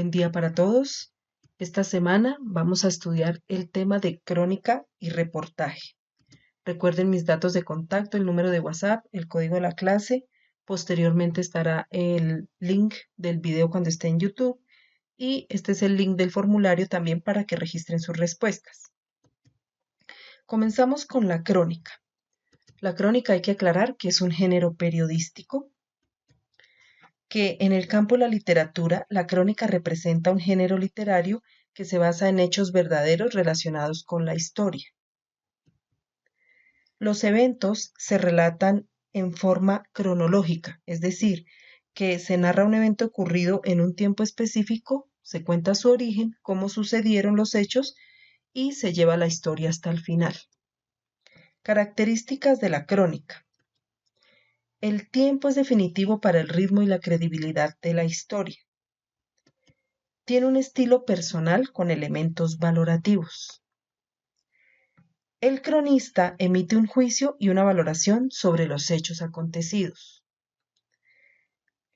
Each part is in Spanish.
Buen día para todos. Esta semana vamos a estudiar el tema de crónica y reportaje. Recuerden mis datos de contacto, el número de WhatsApp, el código de la clase. Posteriormente estará el link del video cuando esté en YouTube y este es el link del formulario también para que registren sus respuestas. Comenzamos con la crónica. La crónica hay que aclarar que es un género periodístico, que en el campo de la literatura, la crónica representa un género literario que se basa en hechos verdaderos relacionados con la historia. Los eventos se relatan en forma cronológica, es decir, que se narra un evento ocurrido en un tiempo específico, se cuenta su origen, cómo sucedieron los hechos y se lleva la historia hasta el final. Características de la crónica. El tiempo es definitivo para el ritmo y la credibilidad de la historia. Tiene un estilo personal con elementos valorativos. El cronista emite un juicio y una valoración sobre los hechos acontecidos.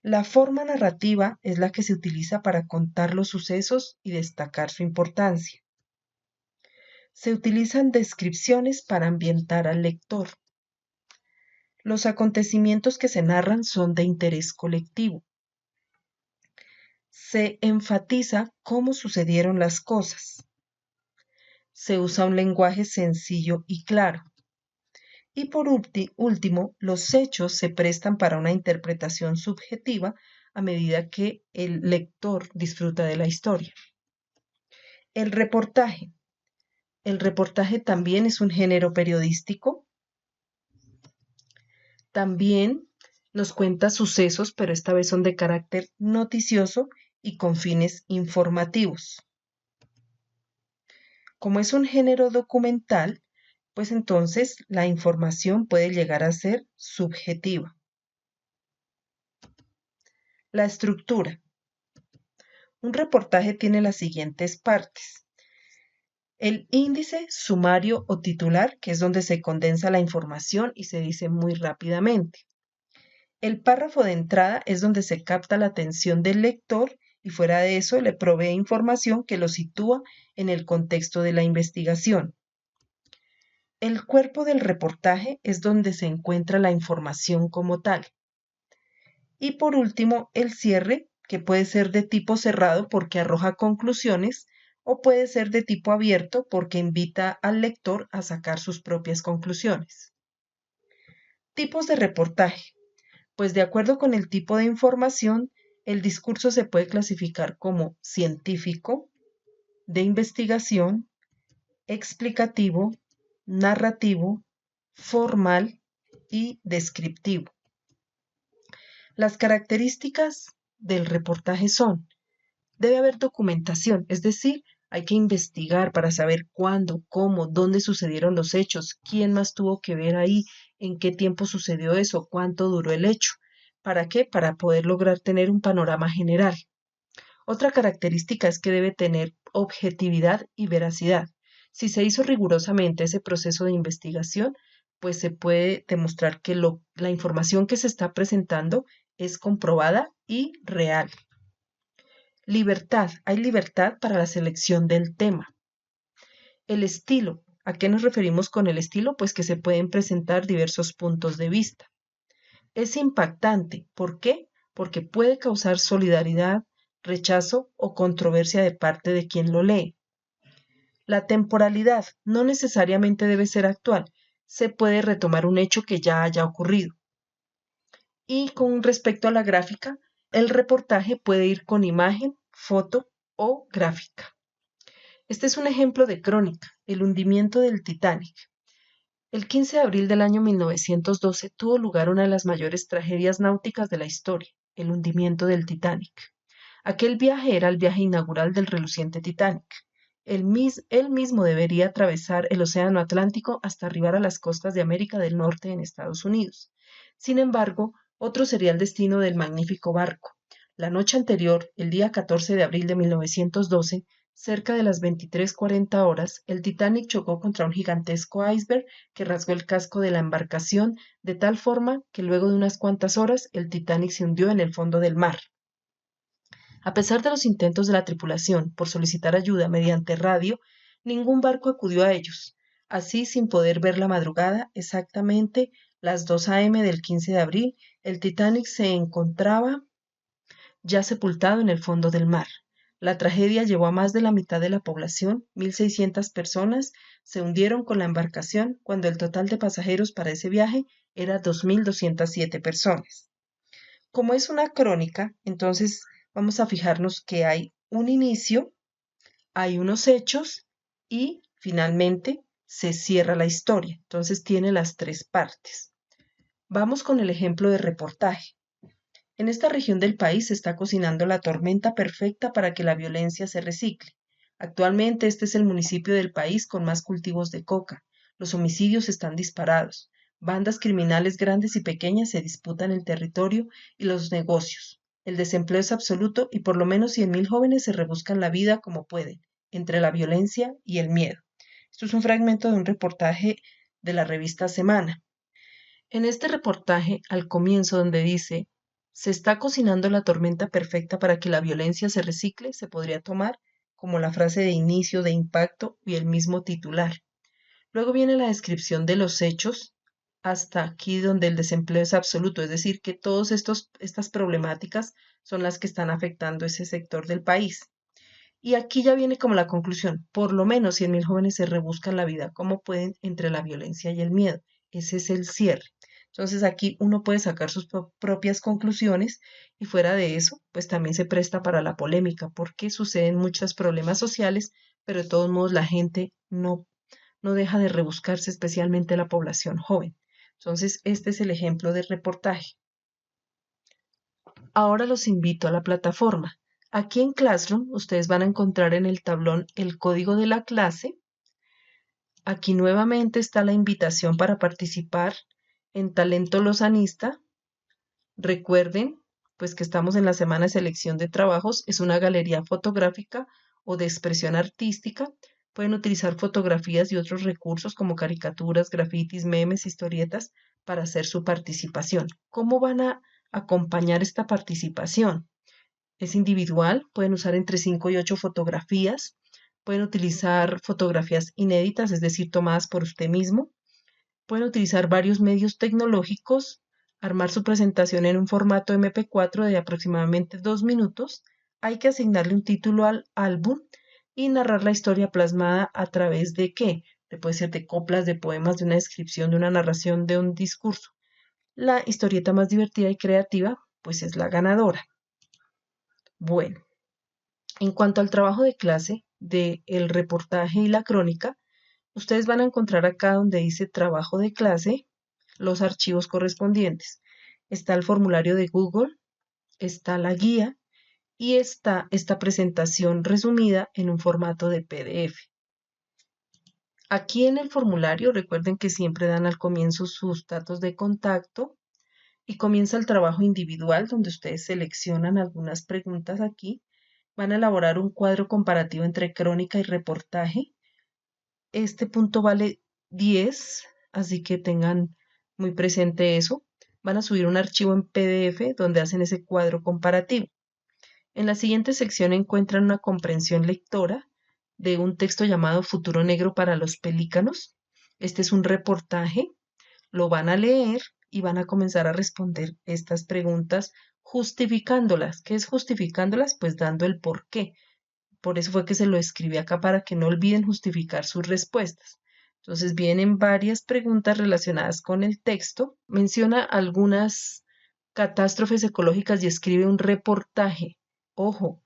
La forma narrativa es la que se utiliza para contar los sucesos y destacar su importancia. Se utilizan descripciones para ambientar al lector. Los acontecimientos que se narran son de interés colectivo. Se enfatiza cómo sucedieron las cosas. Se usa un lenguaje sencillo y claro. Y por último, los hechos se prestan para una interpretación subjetiva a medida que el lector disfruta de la historia. El reportaje. El reportaje también es un género periodístico. También nos cuenta sucesos, pero esta vez son de carácter noticioso y con fines informativos. Como es un género documental, pues entonces la información puede llegar a ser subjetiva. La estructura. Un reportaje tiene las siguientes partes. El índice, sumario o titular, que es donde se condensa la información y se dice muy rápidamente. El párrafo de entrada es donde se capta la atención del lector y fuera de eso le provee información que lo sitúa en el contexto de la investigación. El cuerpo del reportaje es donde se encuentra la información como tal. Y por último, el cierre, que puede ser de tipo cerrado porque arroja conclusiones o puede ser de tipo abierto porque invita al lector a sacar sus propias conclusiones. Tipos de reportaje. Pues de acuerdo con el tipo de información, el discurso se puede clasificar como científico, de investigación, explicativo, narrativo, formal y descriptivo. Las características del reportaje son: debe haber documentación, es decir, hay que investigar para saber cuándo, cómo, dónde sucedieron los hechos, quién más tuvo que ver ahí, en qué tiempo sucedió eso, cuánto duró el hecho. ¿Para qué? Para poder lograr tener un panorama general. Otra característica es que debe tener objetividad y veracidad. Si se hizo rigurosamente ese proceso de investigación, pues se puede demostrar que la información que se está presentando es comprobada y real. Libertad. Hay libertad para la selección del tema. El estilo. ¿A qué nos referimos con el estilo? Pues que se pueden presentar diversos puntos de vista. Es impactante. ¿Por qué? Porque puede causar solidaridad, rechazo o controversia de parte de quien lo lee. La temporalidad no necesariamente debe ser actual. Se puede retomar un hecho que ya haya ocurrido. Y con respecto a la gráfica, el reportaje puede ir con imagen, foto o gráfica. Este es un ejemplo de crónica, el hundimiento del Titanic. El 15 de abril del año 1912 tuvo lugar una de las mayores tragedias náuticas de la historia, el hundimiento del Titanic. Aquel viaje era el viaje inaugural del reluciente Titanic. Él mismo debería atravesar el Océano Atlántico hasta arribar a las costas de América del Norte en Estados Unidos. Sin embargo, otro sería el destino del magnífico barco. La noche anterior, el día 14 de abril de 1912, cerca de las 23:40 horas, el Titanic chocó contra un gigantesco iceberg que rasgó el casco de la embarcación de tal forma que luego de unas cuantas horas el Titanic se hundió en el fondo del mar. A pesar de los intentos de la tripulación por solicitar ayuda mediante radio, ningún barco acudió a ellos. Así, sin poder ver la madrugada, exactamente las 2 a.m. del 15 de abril, el Titanic se encontraba ya sepultado en el fondo del mar. La tragedia llevó a más de la mitad de la población, 1.600 personas, se hundieron con la embarcación cuando el total de pasajeros para ese viaje era 2.207 personas. Como es una crónica, entonces vamos a fijarnos que hay un inicio, hay unos hechos y finalmente se cierra la historia. Entonces tiene las tres partes. Vamos con el ejemplo de reportaje. En esta región del país se está cocinando la tormenta perfecta para que la violencia se recicle. Actualmente este es el municipio del país con más cultivos de coca. Los homicidios están disparados. Bandas criminales grandes y pequeñas se disputan el territorio y los negocios. El desempleo es absoluto y por lo menos 100.000 jóvenes se rebuscan la vida como pueden, entre la violencia y el miedo. Esto es un fragmento de un reportaje de la revista Semana. En este reportaje, al comienzo donde dice se está cocinando la tormenta perfecta para que la violencia se recicle, se podría tomar como la frase de inicio de impacto y el mismo titular. Luego viene la descripción de los hechos hasta aquí donde el desempleo es absoluto, es decir, que todas estas problemáticas son las que están afectando ese sector del país. Y aquí ya viene como la conclusión, por lo menos 100.000 jóvenes se rebuscan la vida como pueden entre la violencia y el miedo. Ese es el cierre. Entonces aquí uno puede sacar sus propias conclusiones y fuera de eso, pues también se presta para la polémica porque suceden muchos problemas sociales, pero de todos modos la gente no deja de rebuscarse, especialmente la población joven. Entonces este es el ejemplo de reportaje. Ahora los invito a la plataforma. Aquí en Classroom ustedes van a encontrar en el tablón el código de la clase. Aquí nuevamente está la invitación para participar en Talento Lozanista. Recuerden, pues que estamos en la semana de selección de trabajos. Es una galería fotográfica o de expresión artística. Pueden utilizar fotografías y otros recursos como caricaturas, grafitis, memes, historietas para hacer su participación. ¿Cómo van a acompañar esta participación? Es individual, pueden usar entre 5 y 8 fotografías, pueden utilizar fotografías inéditas, es decir, tomadas por usted mismo, pueden utilizar varios medios tecnológicos, armar su presentación en un formato MP4 de aproximadamente 2 minutos, hay que asignarle un título al álbum y narrar la historia plasmada a través de qué, puede ser de coplas, de poemas, de una descripción, de una narración, de un discurso. La historieta más divertida y creativa, pues es la ganadora. Bueno, en cuanto al trabajo de clase del reportaje y la crónica, ustedes van a encontrar acá donde dice trabajo de clase los archivos correspondientes. Está el formulario de Google, está la guía y está esta presentación resumida en un formato de PDF. Aquí en el formulario recuerden que siempre dan al comienzo sus datos de contacto y comienza el trabajo individual donde ustedes seleccionan algunas preguntas aquí. Van a elaborar un cuadro comparativo entre crónica y reportaje. Este punto vale 10, así que tengan muy presente eso. Van a subir un archivo en PDF donde hacen ese cuadro comparativo. En la siguiente sección encuentran una comprensión lectora de un texto llamado Futuro Negro para los Pelícanos. Este es un reportaje, lo van a leer y van a comenzar a responder estas preguntas justificándolas. ¿Qué es justificándolas? Pues dando el por qué. Por eso fue que se lo escribí acá para que no olviden justificar sus respuestas. Entonces vienen varias preguntas relacionadas con el texto. Menciona algunas catástrofes ecológicas y escribe un reportaje. Ojo,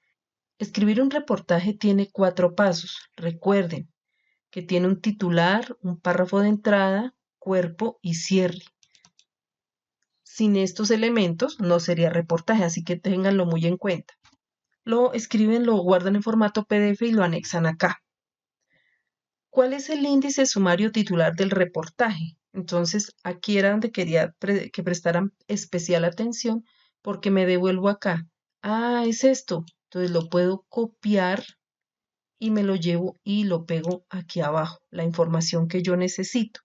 escribir un reportaje tiene 4 pasos. Recuerden que tiene un titular, un párrafo de entrada, cuerpo y cierre. Sin estos elementos no sería reportaje, así que ténganlo muy en cuenta. Lo escriben, lo guardan en formato PDF y lo anexan acá. ¿Cuál es el índice sumario titular del reportaje? Entonces, aquí era donde quería que prestaran especial atención porque me devuelvo acá. Ah, es esto. Entonces lo puedo copiar y me lo llevo y lo pego aquí abajo, la información que yo necesito.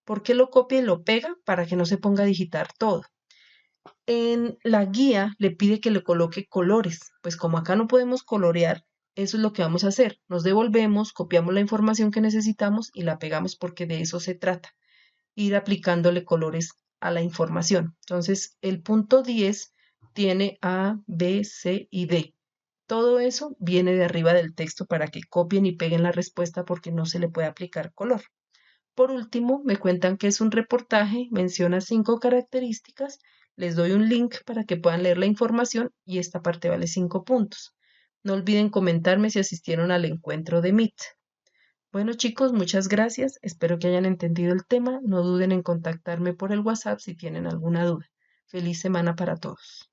¿Por qué lo copia y lo pega? Para que no se ponga a digitar todo. En la guía le pide que le coloque colores, pues como acá no podemos colorear, eso es lo que vamos a hacer. Nos devolvemos, copiamos la información que necesitamos y la pegamos porque de eso se trata, ir aplicándole colores a la información. Entonces, el punto 10 tiene A, B, C y D. Todo eso viene de arriba del texto para que copien y peguen la respuesta porque no se le puede aplicar color. Por último, me cuentan que es un reportaje, menciona 5 características, les doy un link para que puedan leer la información y esta parte vale 5 puntos. No olviden comentarme si asistieron al encuentro de Meet. Bueno chicos, muchas gracias, espero que hayan entendido el tema, no duden en contactarme por el WhatsApp si tienen alguna duda. Feliz semana para todos.